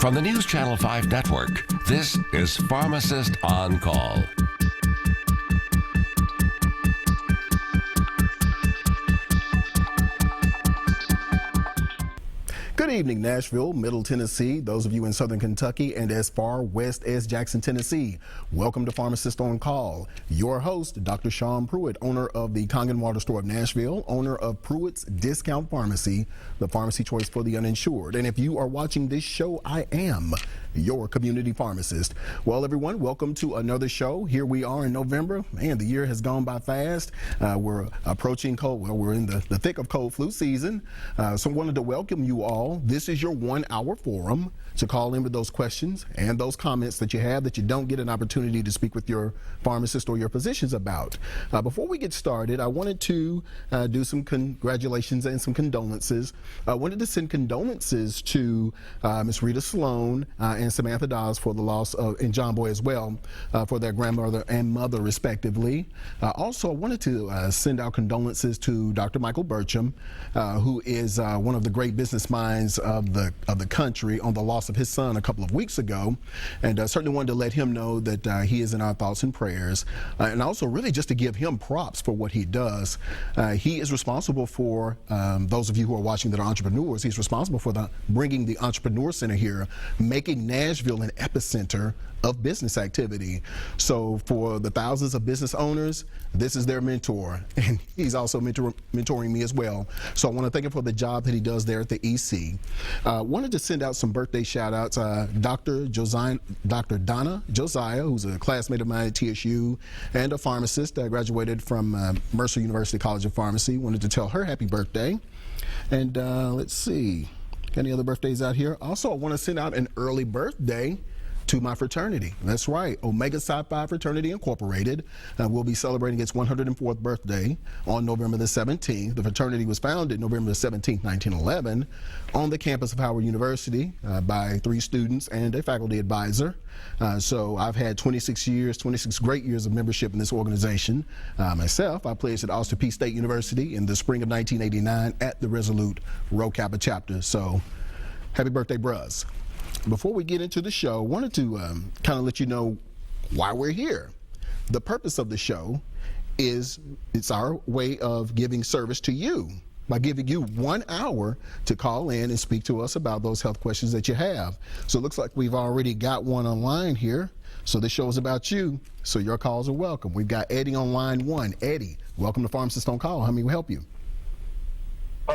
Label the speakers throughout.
Speaker 1: From the News Channel 5 network, this is Pharmacist on Call.
Speaker 2: Good evening, Nashville, Middle Tennessee, those of you in Southern Kentucky, and as far west as Jackson, Tennessee. Welcome to Pharmacist on Call. Your host, Dr. Sean Pruitt, owner of the Kangen Water Store of Nashville, owner of Pruitt's Discount Pharmacy, the pharmacy choice for the uninsured. And if you are watching this show, I am your community pharmacist. Well, everyone, welcome to another show. Here we are in November. Man, the year has gone by fast. We're approaching we're in the thick of cold flu season. So I wanted to welcome you all. This is your 1 hour forum to call in with those questions and those comments that you have that you don't get an opportunity to speak with your pharmacist or your physicians about. Before we get started, I wanted to do some congratulations and some condolences. I wanted to send condolences to Miss Rita Sloan and Samantha Dawes for the loss of, and John Boy as well, for their grandmother and mother respectively. Also, I wanted to send out condolences to Dr. Michael Burcham, who is one of the great business minds of the country, on the loss of his son a couple of weeks ago, and certainly wanted to let him know that he is in our thoughts and prayers, and also really just to give him props for what he does. He is responsible for, those of you who are watching that are entrepreneurs, he's responsible for bringing the Entrepreneur Center here, making Nashville an epicenter of business activity. So for the thousands of business owners, this is their mentor, and he's also mentoring me as well. So I want to thank him for the job that he does there at the EC. Wanted to send out some birthday shout outs. Dr. Donna Josiah, who's a classmate of mine at TSU and a pharmacist, graduated from Mercer University College of Pharmacy. Wanted to tell her happy birthday. And let's see, any other birthdays out here? Also, I want to send out an early birthday to my fraternity. That's right, Omega Psi Phi Fraternity Incorporated will be celebrating its 104th birthday on November the 17th. The fraternity was founded November the 17th, 1911, on the campus of Howard University by 3 students and a faculty advisor. So I've had 26 great years of membership in this organization. Myself, I pledged at Austin Peay State University in the spring of 1989 at the Resolute Rho Kappa chapter. So happy birthday, bruz. Before we get into the show, I wanted to kind of let you know why we're here. The purpose of the show is it's our way of giving service to you by giving you 1 hour to call in and speak to us about those health questions that you have. So it looks like we've already got one online here. So this show is about you, so your calls are welcome. We've got Eddie on line 1. Eddie, welcome to Pharmacist on Call. How may we help you?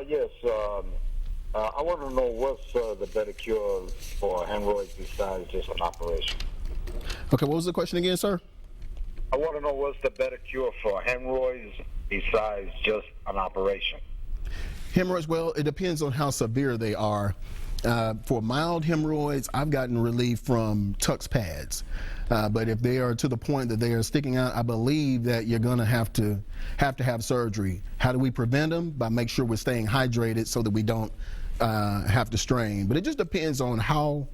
Speaker 3: Yes. I want to know what's the better cure for hemorrhoids besides just an operation.
Speaker 2: Okay, what was the question again, sir?
Speaker 3: I want to know what's the better cure for hemorrhoids besides just an operation.
Speaker 2: Hemorrhoids, well, it depends on how severe they are. For mild hemorrhoids, I've gotten relief from Tux pads. But if they are to the point that they are sticking out, I believe that you're going to have have surgery. How do we prevent them? By make sure we're staying hydrated so that we don't have to strain. But it just depends on how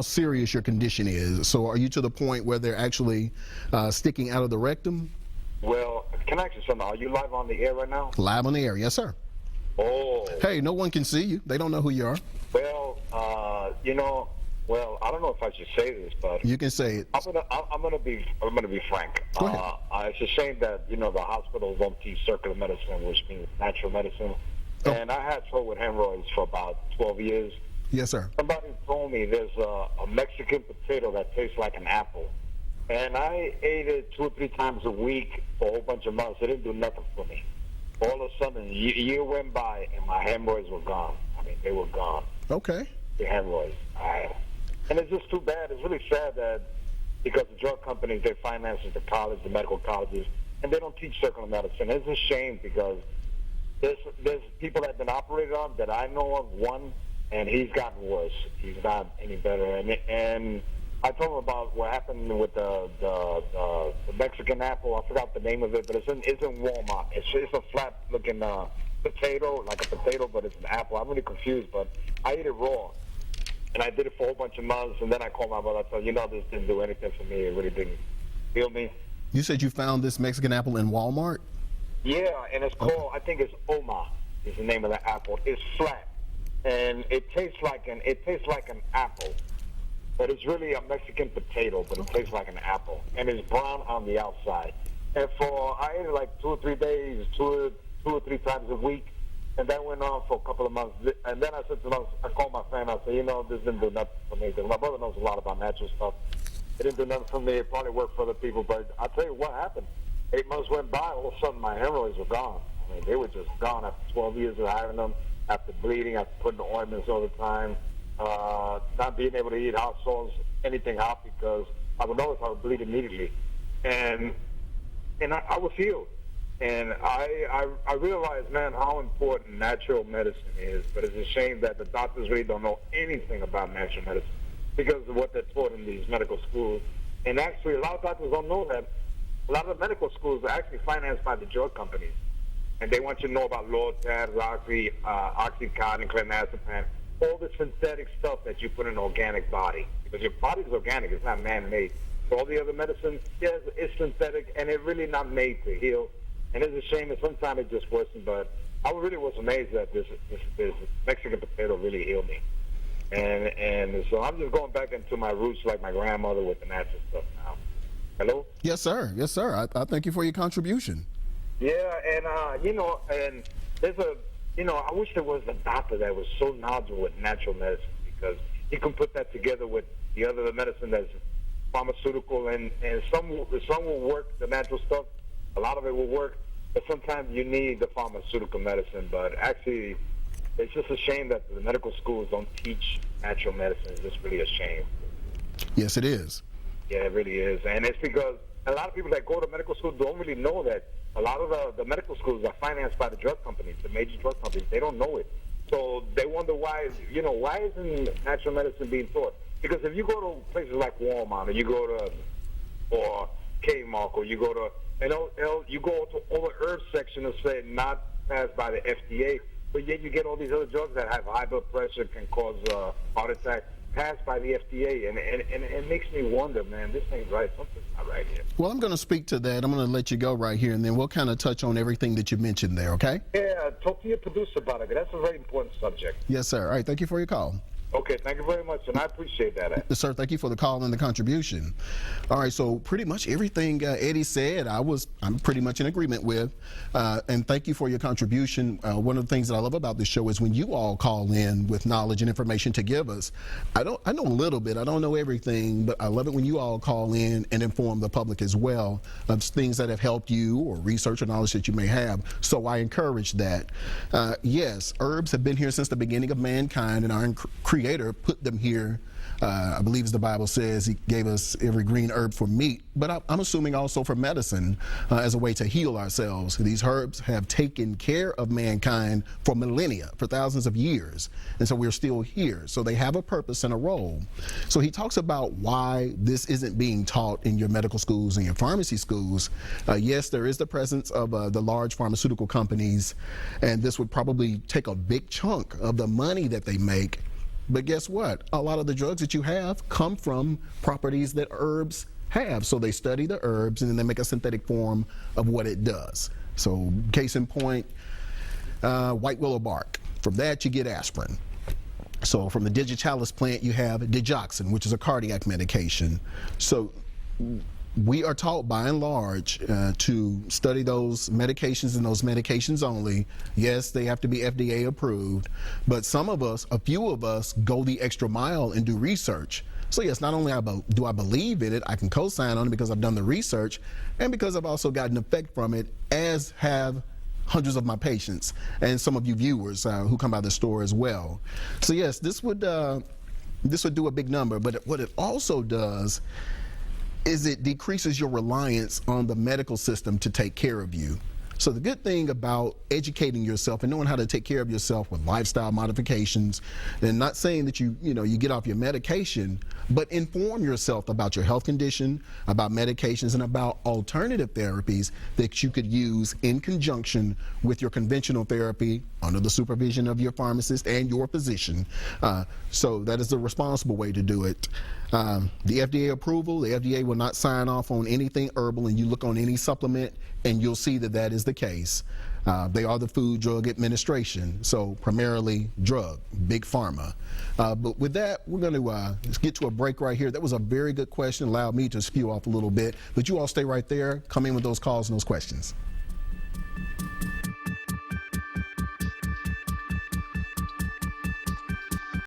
Speaker 2: serious your condition is. So are you to the point where they're actually sticking out of the rectum?
Speaker 3: Well, can I ask you something? Are you live on the air right now?
Speaker 2: Live on the air, yes, sir.
Speaker 3: Oh.
Speaker 2: Hey, no one can see you. They don't know who you are.
Speaker 3: Well, I don't know if I should say this, but
Speaker 2: you can say it.
Speaker 3: I'm gonna be frank.
Speaker 2: Go ahead.
Speaker 3: It's a shame that the hospitals don't teach circular medicine, which means natural medicine.
Speaker 2: Oh.
Speaker 3: And I had trouble with hemorrhoids for about 12 years.
Speaker 2: Yes, sir.
Speaker 3: Somebody told me there's a Mexican potato that tastes like an apple, and I ate it 2 or 3 times a week for a whole bunch of months. It didn't do nothing for me. All of a sudden, a year went by, and my hemorrhoids were gone. I mean, they were gone.
Speaker 2: Okay.
Speaker 3: The hemorrhoids. And it's just too bad. It's really sad that because the drug companies, they finance the medical colleges, and they don't teach circular medicine. It's a shame because there's people that have been operated on that I know of, one, and he's gotten worse. He's not any better. And I told him about what happened with the Mexican apple. I forgot the name of it, but it's in Walmart. It's a flat-looking potato, like a potato, but it's an apple. I'm really confused, but I ate it raw. And I did it for a whole bunch of months, and then I called my brother. I said, this didn't do anything for me. It really didn't heal me.
Speaker 2: You said you found this Mexican apple in Walmart?
Speaker 3: Yeah, and it's called, I think it's Oma is the name of the apple. It's flat, and it tastes like an apple. but it's really a Mexican potato, but it tastes like an apple, and it's brown on the outside. And I ate it like 2 or 3 days, two or three times a week, and that went on for a couple of months. And then I called my friend. I said, this didn't do nothing for me. Because my brother knows a lot about natural stuff. It didn't do nothing for me. It probably worked for other people, but I'll tell you what happened. 8 months went by. All of a sudden, my hemorrhoids were gone. I mean, they were just gone after 12 years of having them, after bleeding, after putting the ointments all the time, not being able to eat hot sauce, anything hot, because I would know if I would bleed immediately. And I was healed. And I realized, man, how important natural medicine is. But it's a shame that the doctors really don't know anything about natural medicine because of what they're taught in these medical schools. And actually, a lot of doctors don't know that a lot of the medical schools are actually financed by the drug companies. And they want you to know about Lortab, Roxy, Oxycontin, clonazepam, all the synthetic stuff that you put in an organic body. Because your body's organic, it's not man-made. So all the other medicine, yes, it's synthetic, and it's really not made to heal. And it's a shame that sometimes it just worsens, but I really was amazed that this Mexican potato really healed me. And so I'm just going back into my roots like my grandmother with the natural stuff now. Hello?
Speaker 2: Yes, sir. Yes, sir. I thank you for your contribution.
Speaker 3: Yeah, and, and there's I wish there was a doctor that was so knowledgeable with natural medicine because he can put that together with the other medicine that's pharmaceutical, and some will work, the natural stuff. A lot of it will work, but sometimes you need the pharmaceutical medicine. But actually, it's just a shame that the medical schools don't teach natural medicine. It's just really a shame.
Speaker 2: Yes, it is.
Speaker 3: Yeah, it really is. And it's because a lot of people that go to medical school don't really know that a lot of the medical schools are financed by the drug companies, the major drug companies. They don't know it. So they wonder why isn't natural medicine being taught? Because if you go to places like Walmart, or you go to, or Kmart, or you go to, you go to all the herb section and say not passed by the FDA, but yet you get all these other drugs that have high blood pressure, can cause heart attack, passed by the FDA, and it makes me wonder, man, this ain't right. Something's not right here.
Speaker 2: Well, I'm going to speak to that. I'm going to let you go right here, and then we'll kind of touch on everything that you mentioned there, okay?
Speaker 3: Yeah, talk to your producer about it. That's a very important subject.
Speaker 2: Yes, sir. All right, thank you for your call.
Speaker 3: Okay, thank you very much, and I appreciate that.
Speaker 2: Yes, sir, thank you for the call and the contribution. All right, so pretty much everything Eddie said, I'm pretty much in agreement with, and thank you for your contribution. One of the things that I love about this show is when you all call in with knowledge and information to give us. I know a little bit, I don't know everything, but I love it when you all call in and inform the public as well of things that have helped you or research or knowledge that you may have. So I encourage that. Yes, herbs have been here since the beginning of mankind, and our Creator put them here. I believe, as the Bible says, he gave us every green herb for meat, but I'm assuming also for medicine, as a way to heal ourselves. These herbs have taken care of mankind for millennia, for thousands of years, and so we're still here. So they have a purpose and a role. So he talks about why this isn't being taught in your medical schools and your pharmacy schools. Yes, there is the presence of the large pharmaceutical companies, and this would probably take a big chunk of the money that they make. But guess what? A lot of the drugs that you have come from properties that herbs have. So they study the herbs and then they make a synthetic form of what it does. So case in point, white willow bark. From that you get aspirin. So from the digitalis plant you have digoxin, which is a cardiac medication. So we are taught by and large to study those medications and those medications only. Yes, they have to be FDA approved, but some of us, a few of us, go the extra mile and do research. So yes, not only do I believe in it, I can co-sign on it because I've done the research and because I've also gotten effect from it, as have hundreds of my patients and some of you viewers who come by the store as well. So yes, this would do a big number, but what it also does is it decreases your reliance on the medical system to take care of you. So the good thing about educating yourself and knowing how to take care of yourself with lifestyle modifications, and not saying that you get off your medication, but inform yourself about your health condition, about medications, and about alternative therapies that you could use in conjunction with your conventional therapy under the supervision of your pharmacist and your physician. So that is the responsible way to do it. The FDA approval, the FDA will not sign off on anything herbal, and you look on any supplement and you'll see that that is the case. They are the Food Drug Administration, so primarily drug, big pharma. But with that, we're going to get to a break right here. That was a very good question, allowed me to spew off a little bit, but you all stay right there. Come in with those calls and those questions.